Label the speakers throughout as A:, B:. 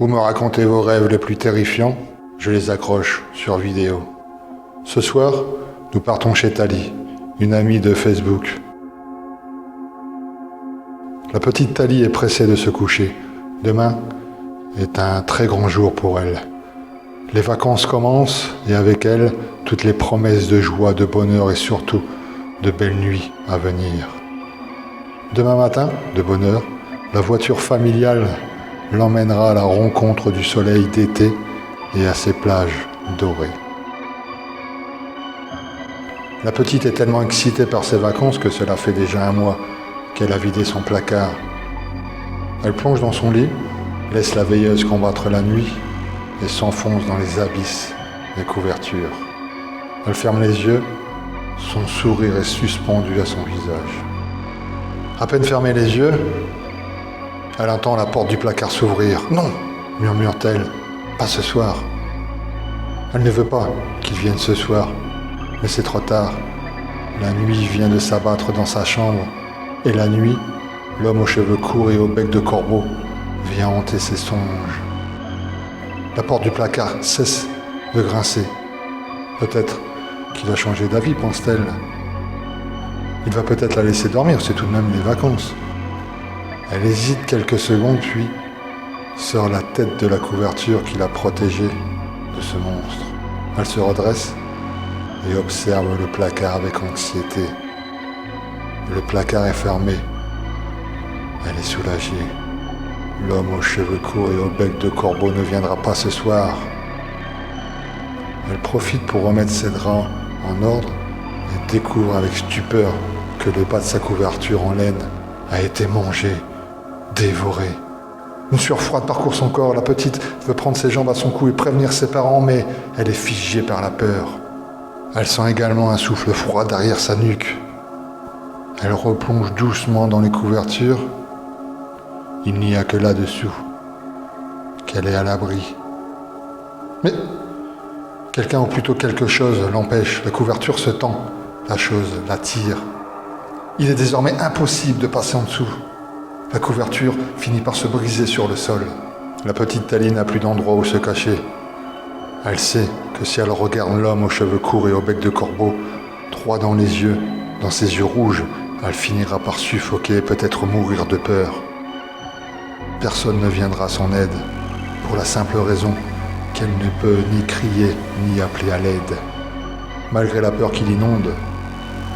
A: Vous me racontez vos rêves les plus terrifiants, je les accroche sur vidéo. Ce soir, nous partons chez Tali, une amie de Facebook. La petite Tali est pressée de se coucher. Demain est un très grand jour pour elle. Les vacances commencent et avec elles, toutes les promesses de joie, de bonheur et surtout de belles nuits à venir. Demain matin, de bonne heure, la voiture familiale l'emmènera à la rencontre du soleil d'été et à ses plages dorées. La petite est tellement excitée par ses vacances que cela fait déjà un mois qu'elle a vidé son placard. Elle plonge dans son lit, laisse la veilleuse combattre la nuit et s'enfonce dans les abysses des couvertures. Elle ferme les yeux, son sourire est suspendu à son visage. À peine fermée les yeux, elle entend la porte du placard s'ouvrir. « Non !» murmure-t-elle, « pas ce soir !» Elle ne veut pas qu'il vienne ce soir, mais c'est trop tard. La nuit vient de s'abattre dans sa chambre, et la nuit, l'homme aux cheveux courts et au bec de corbeau vient hanter ses songes. La porte du placard cesse de grincer. Peut-être qu'il a changé d'avis, pense-t-elle. Il va peut-être la laisser dormir, c'est tout de même les vacances. Elle hésite quelques secondes, puis sort la tête de la couverture qui l'a protégée de ce monstre. Elle se redresse et observe le placard avec anxiété. Le placard est fermé. Elle est soulagée. L'homme aux cheveux courts et au bec de corbeau ne viendra pas ce soir. Elle profite pour remettre ses draps en ordre et découvre avec stupeur que le bas de sa couverture en laine a été mangé, dévoré. Une sueur froide parcourt son corps. La petite veut prendre ses jambes à son cou et prévenir ses parents, mais elle est figée par la peur. Elle sent également un souffle froid derrière sa nuque. Elle replonge doucement dans les couvertures. Il n'y a que là-dessous qu'elle est à l'abri. Mais quelqu'un ou plutôt quelque chose l'empêche. La couverture se tend. La chose l'attire. Il est désormais impossible de passer en dessous. La couverture finit par se briser sur le sol. La petite Tali n'a plus d'endroit où se cacher. Elle sait que si elle regarde l'homme aux cheveux courts et au bec de corbeau, droit dans les yeux, dans ses yeux rouges, elle finira par suffoquer et peut-être mourir de peur. Personne ne viendra à son aide, pour la simple raison qu'elle ne peut ni crier ni appeler à l'aide. Malgré la peur qui l'inonde,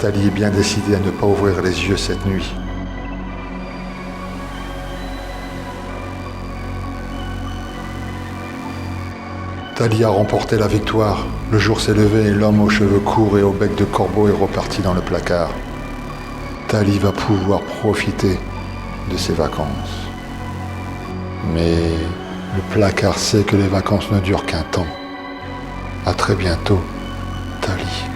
A: Tali est bien décidée à ne pas ouvrir les yeux cette nuit. Tali a remporté la victoire. Le jour s'est levé et l'homme aux cheveux courts et au bec de corbeau est reparti dans le placard. Tali va pouvoir profiter de ses vacances. Mais le placard sait que les vacances ne durent qu'un temps. À très bientôt, Tali.